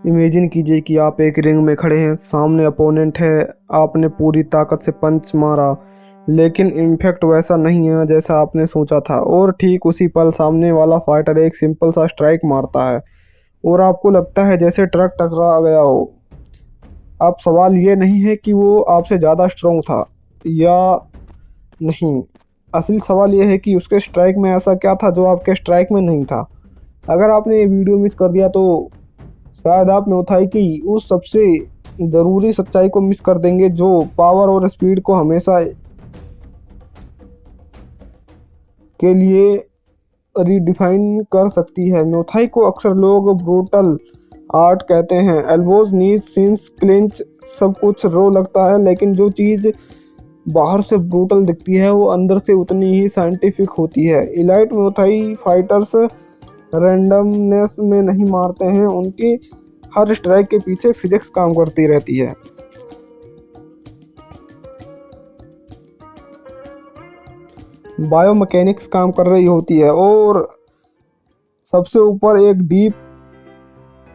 Imagine कीजिए कि आप एक रिंग में खड़े हैं, सामने अपोनेंट है, आपने पूरी ताकत से पंच मारा, लेकिन इम्पैक्ट वैसा नहीं है जैसा आपने सोचा था। और ठीक उसी पल सामने वाला फाइटर एक सिंपल सा स्ट्राइक मारता है और आपको लगता है जैसे ट्रक टकरा गया हो। अब सवाल ये नहीं है कि वो आपसे ज़्यादा स्ट्रोंग था या नहीं, असली सवाल ये है कि उसके स्ट्राइक में ऐसा क्या था जो आपके स्ट्राइक में नहीं था। अगर आपने ये वीडियो मिस कर दिया तो शायद आप नौथाई की उस सबसे ज़रूरी सच्चाई को मिस कर देंगे जो पावर और स्पीड को हमेशा के लिए रीडिफाइन कर सकती है। नौथाई को अक्सर लोग ब्रूटल आर्ट कहते हैं। एल्बोज, नीज, सिंस, क्लिंच, सब कुछ रो लगता है, लेकिन जो चीज़ बाहर से ब्रूटल दिखती है वो अंदर से उतनी ही साइंटिफिक होती है। इलाइट मुथाई फाइटर्स रैंडमनेस में नहीं मारते हैं, उनकी हर स्ट्राइक के पीछे फिजिक्स काम करती रहती है। बायोमैकेनिक्स काम कर रही होती है और सबसे ऊपर एक डीप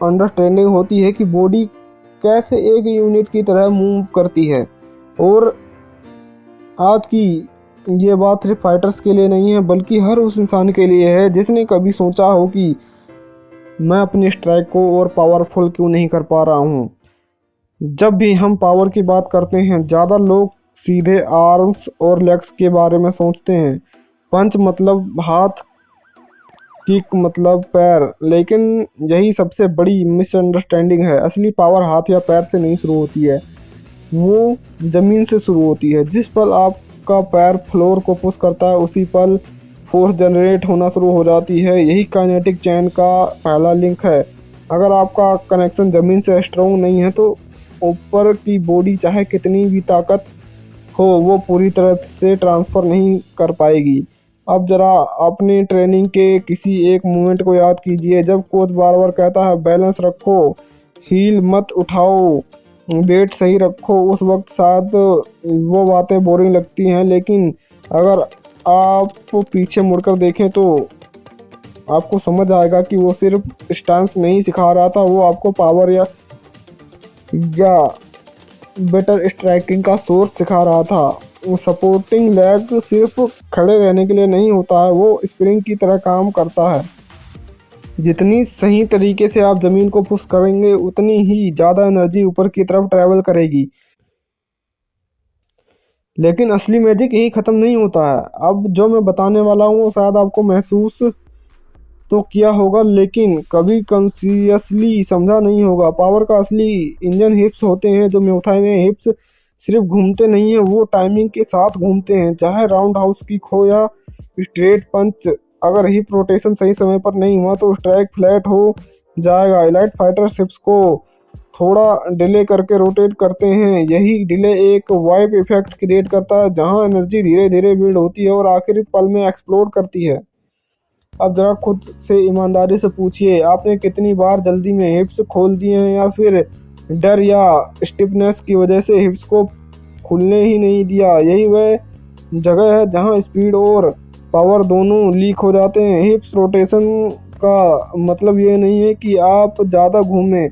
अंडरस्टैंडिंग होती है कि बॉडी कैसे एक यूनिट की तरह मूव करती है। और आज की ये बात सिर्फ फाइटर्स के लिए नहीं है, बल्कि हर उस इंसान के लिए है जिसने कभी सोचा हो कि मैं अपनी स्ट्राइक को और पावरफुल क्यों नहीं कर पा रहा हूँ। जब भी हम पावर की बात करते हैं, ज़्यादा लोग सीधे आर्म्स और लेग्स के बारे में सोचते हैं। पंच मतलब हाथ, किक मतलब पैर, लेकिन यही सबसे बड़ी मिसअंडरस्टैंडिंग है। असली पावर हाथ या पैर से नहीं शुरू होती है, वो ज़मीन से शुरू होती है। जिस पल आपका पैर फ्लोर को पुश करता है, उसी पल फोर्स जनरेट होना शुरू हो जाती है। यही काइनेटिक चैन का पहला लिंक है। अगर आपका कनेक्शन ज़मीन से स्ट्रॉन्ग नहीं है तो ऊपर की बॉडी चाहे कितनी भी ताकत हो, वो पूरी तरह से ट्रांसफ़र नहीं कर पाएगी। अब ज़रा अपनी ट्रेनिंग के किसी एक मोमेंट को याद कीजिए जब कोच बार बार कहता है बैलेंस रखो, हील मत उठाओ, वेट सही रखो। उस वक्त शायद वो बातें बोरिंग लगती हैं, लेकिन अगर आप पीछे मुड़कर देखें तो आपको समझ आएगा कि वो सिर्फ स्टांस नहीं सिखा रहा था, वो आपको पावर या बेटर स्ट्राइकिंग का सोर्स सिखा रहा था। सपोर्टिंग लेग सिर्फ खड़े रहने के लिए नहीं होता है, वो स्प्रिंग की तरह काम करता है। जितनी सही तरीके से आप ज़मीन को पुश करेंगे, उतनी ही ज़्यादा एनर्जी ऊपर की तरफ ट्रैवल करेगी। लेकिन असली मैजिक यही ख़त्म नहीं होता है। अब जो मैं बताने वाला हूँ वो शायद आपको महसूस तो किया होगा, लेकिन कभी कॉन्शियसली समझा नहीं होगा। पावर का असली इंजन हिप्स होते हैं। जो म्यूथाई में हिप्स सिर्फ घूमते नहीं हैं, वो टाइमिंग के साथ घूमते हैं। चाहे राउंड हाउस किक हो या स्ट्रेट पंच, अगर हिप रोटेशन सही समय पर नहीं हुआ तो स्ट्राइक फ्लैट हो जाएगा। इलाइट फाइटर्स हिप्स को थोड़ा डिले करके रोटेट करते हैं। यही डिले एक वाइप इफेक्ट क्रिएट करता है, जहां एनर्जी धीरे धीरे बिल्ड होती है और आखिरी पल में एक्सप्लोड करती है। अब ज़रा खुद से ईमानदारी से पूछिए, आपने कितनी बार जल्दी में हिप्स खोल दिए हैं या फिर डर या स्टिफनेस की वजह से हिप्स को खुलने ही नहीं दिया। यही वह जगह है जहां स्पीड और पावर दोनों लीक हो जाते हैं। हिप्स रोटेशन का मतलब ये नहीं है कि आप ज़्यादा घूमें,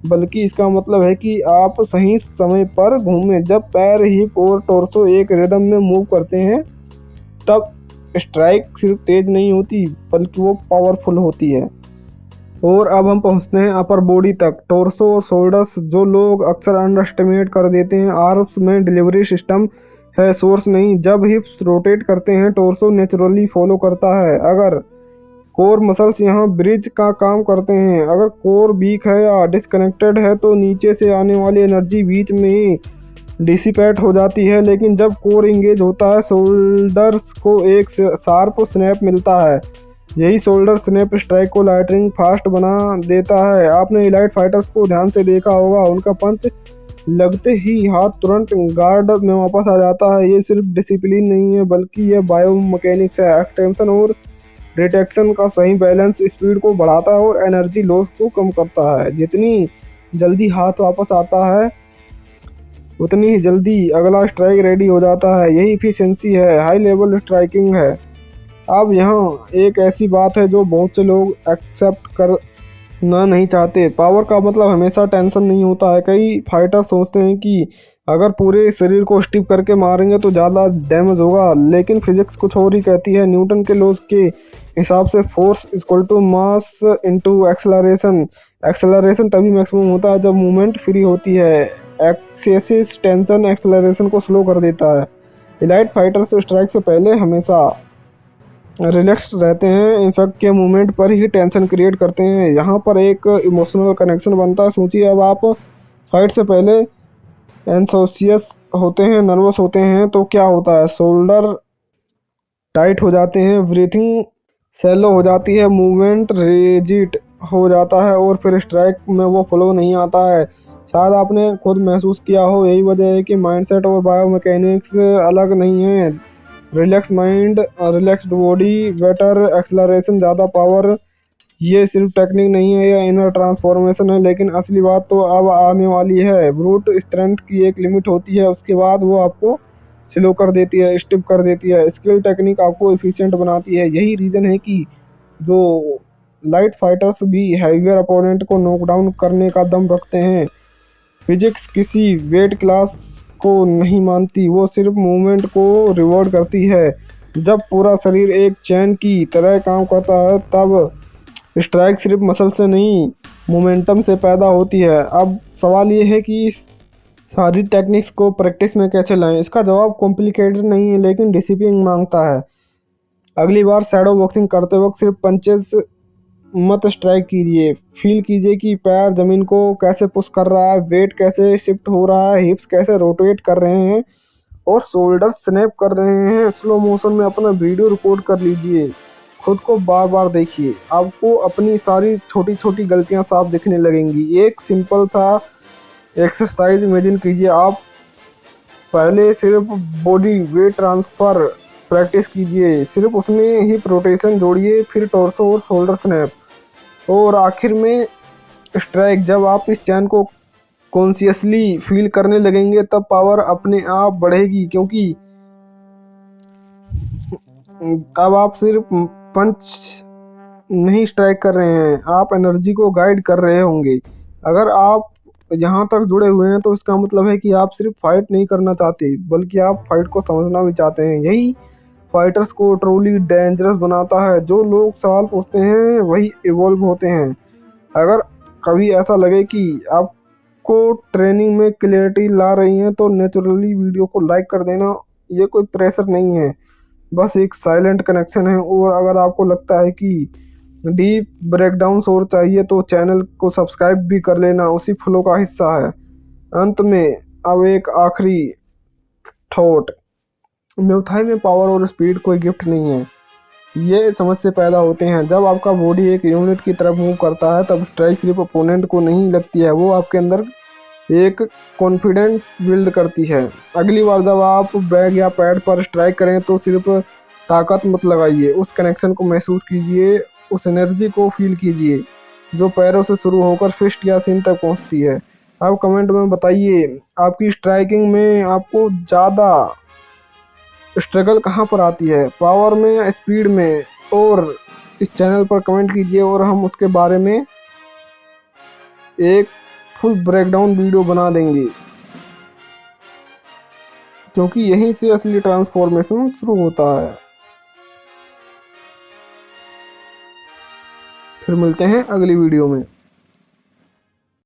बल्कि इसका मतलब है कि आप सही समय पर घूमें। जब पैर, हिप और टॉर्सो एक रिदम में मूव करते हैं, तब स्ट्राइक सिर्फ तेज नहीं होती, बल्कि वो पावरफुल होती है। और अब हम पहुंचते हैं अपर बॉडी तक, टॉर्सो और शोल्डर्स, जो लोग अक्सर अंडर एस्टिमेट कर देते हैं। आर्म्स में डिलीवरी सिस्टम है, सोर्स नहीं। जब हिप्स रोटेट करते हैं, टॉर्सो नेचुरली फॉलो करता है। अगर कोर मसल्स यहाँ ब्रिज का काम करते हैं। अगर कोर वीक है या डिस्कनेक्टेड है तो नीचे से आने वाली एनर्जी बीच में ही डिसिपेट हो जाती है। लेकिन जब कोर इंगेज होता है, शोल्डर्स को एक शार्प स्नैप मिलता है। यही शोल्डर स्नैप स्ट्राइक को लाइटनिंग फास्ट बना देता है। आपने इलाइट फाइटर्स को ध्यान से देखा होगा, उनका पंच लगते ही हाथ तुरंत गार्ड में वापस आ जाता है। ये सिर्फ डिसिप्लिन नहीं है, बल्कि यह बायोमैकेनिक्स है। एक्सटेंशन और रिटेक्शन का सही बैलेंस स्पीड को बढ़ाता है और एनर्जी लॉस को कम करता है। जितनी जल्दी हाथ वापस आता है, उतनी ही जल्दी अगला स्ट्राइक रेडी हो जाता है। यही इफिशिएंसी है, हाई लेवल स्ट्राइकिंग है। अब यहाँ एक ऐसी बात है जो बहुत से लोग एक्सेप्ट कर ना नहीं चाहते। पावर का मतलब हमेशा टेंशन नहीं होता है। कई फाइटर सोचते हैं कि अगर पूरे शरीर को स्टिप करके मारेंगे तो ज़्यादा डैमेज होगा, लेकिन फिजिक्स कुछ और ही कहती है। न्यूटन के लॉज के हिसाब से force equal to mass into acceleration. Acceleration तभी मैक्सिमम होता है जब मूवमेंट फ्री होती है। एक्सेसिव टेंशन एक्सेलरेशन को स्लो कर देता है। एलाइट फाइटर्स स्ट्राइक से पहले हमेशा रिलैक्स रहते हैं, इनफैक्ट के मूवमेंट पर ही टेंशन क्रिएट करते हैं। यहाँ पर एक इमोशनल कनेक्शन बनता है। सोचिए, अब आप फाइट से पहले एंसोसियस होते हैं, नर्वस होते हैं, तो क्या होता है? शोल्डर टाइट हो जाते हैं, ब्रीथिंग सैलो हो जाती है, मूवमेंट रिजिड हो जाता है और फिर स्ट्राइक में वो फ्लो नहीं आता है। शायद आपने खुद महसूस किया हो। यही वजह है कि माइंडसेट और बायोमैकेनिक्स अलग नहीं है। Relax mind, relaxed body, better acceleration, ज़्यादा पावर। ये सिर्फ टेक्निक नहीं है, ये इनर ट्रांसफॉर्मेशन है। लेकिन असली बात तो अब आने वाली है। ब्रूट स्ट्रेंथ की एक लिमिट होती है, उसके बाद वो आपको स्लो कर देती है, स्टिप कर देती है। स्किल टेक्निक आपको एफिशिएंट बनाती है। यही रीज़न है कि जो लाइट फाइटर्स भी हैवियर अपोनेंट को नॉकडाउन करने का दम रखते हैं। फिजिक्स किसी वेट क्लास को नहीं मानती, वो सिर्फ मूवमेंट को रिवॉर्ड करती है। जब पूरा शरीर एक चैन की तरह काम करता है तब स्ट्राइक सिर्फ मसल से नहीं, मोमेंटम से पैदा होती है। अब सवाल ये है कि सारी टेक्निक्स को प्रैक्टिस में कैसे लाएं। इसका जवाब कॉम्प्लिकेटेड नहीं है, लेकिन डिसिप्लिन मांगता है। अगली बार शैडो बॉक्सिंग करते वक्त सिर्फ पंचेस मत स्ट्राइक कीजिए, फील कीजिए कि पैर जमीन को कैसे पुश कर रहा है, वेट कैसे शिफ्ट हो रहा है, हिप्स कैसे रोटेट कर रहे हैं और शोल्डर स्नैप कर रहे हैं। स्लो मोशन में अपना वीडियो रिकॉर्ड कर लीजिए, खुद को बार बार देखिए। आपको अपनी सारी छोटी छोटी गलतियां साफ दिखने लगेंगी। एक सिंपल सा एक्सरसाइज इमेजिन कीजिए। आप पहले सिर्फ बॉडी वेट ट्रांसफ़र प्रैक्टिस कीजिए, सिर्फ उसमें हिप रोटेशन जोड़िए, फिर टॉर्सो और शोल्डर स्नैप और आखिर में स्ट्राइक। जब आप इस चैन को कॉन्शियसली फील करने लगेंगे तब पावर अपने आप बढ़ेगी, क्योंकि अब आप सिर्फ पंच नहीं स्ट्राइक कर रहे हैं, आप एनर्जी को गाइड कर रहे होंगे। अगर आप यहाँ तक जुड़े हुए हैं तो इसका मतलब है कि आप सिर्फ फाइट नहीं करना चाहते, बल्कि आप फाइट को समझना भी चाहते हैं। यही फाइटर्स को ट्रूली डेंजरस बनाता है। जो लोग सवाल पूछते हैं वही इवॉल्व होते हैं। अगर कभी ऐसा लगे कि आपको ट्रेनिंग में क्लियरिटी ला रही हैं तो नेचुरली वीडियो को लाइक कर देना। ये कोई प्रेशर नहीं है, बस एक साइलेंट कनेक्शन है। और अगर आपको लगता है कि डीप ब्रेकडाउन और चाहिए तो चैनल को सब्सक्राइब भी कर लेना, उसी फ्लो का हिस्सा है। अंत में अब एक आखिरी थॉट, म्यूथाई में पावर और स्पीड कोई गिफ्ट नहीं है, ये समझ से पैदा होते हैं। जब आपका बॉडी एक यूनिट की तरफ मूव करता है तब स्ट्राइक सिर्फ अपोनेंट को नहीं लगती है, वो आपके अंदर एक कॉन्फिडेंस बिल्ड करती है। अगली बार जब आप बैग या पैड पर स्ट्राइक करें तो सिर्फ ताकत मत लगाइए, उस कनेक्शन को महसूस कीजिए, उस एनर्जी को फील कीजिए जो पैरों से शुरू होकर फिस्ट या सिन तक पहुंचती है। आप कमेंट में बताइए, आपकी स्ट्राइकिंग में आपको ज़्यादा स्ट्रगल कहाँ पर आती है, पावर में या स्पीड में? और इस चैनल पर कमेंट कीजिए और हम उसके बारे में एक फुल ब्रेकडाउन वीडियो बना देंगे, क्योंकि यहीं से असली ट्रांसफॉर्मेशन शुरू होता है। फिर मिलते हैं अगली वीडियो में।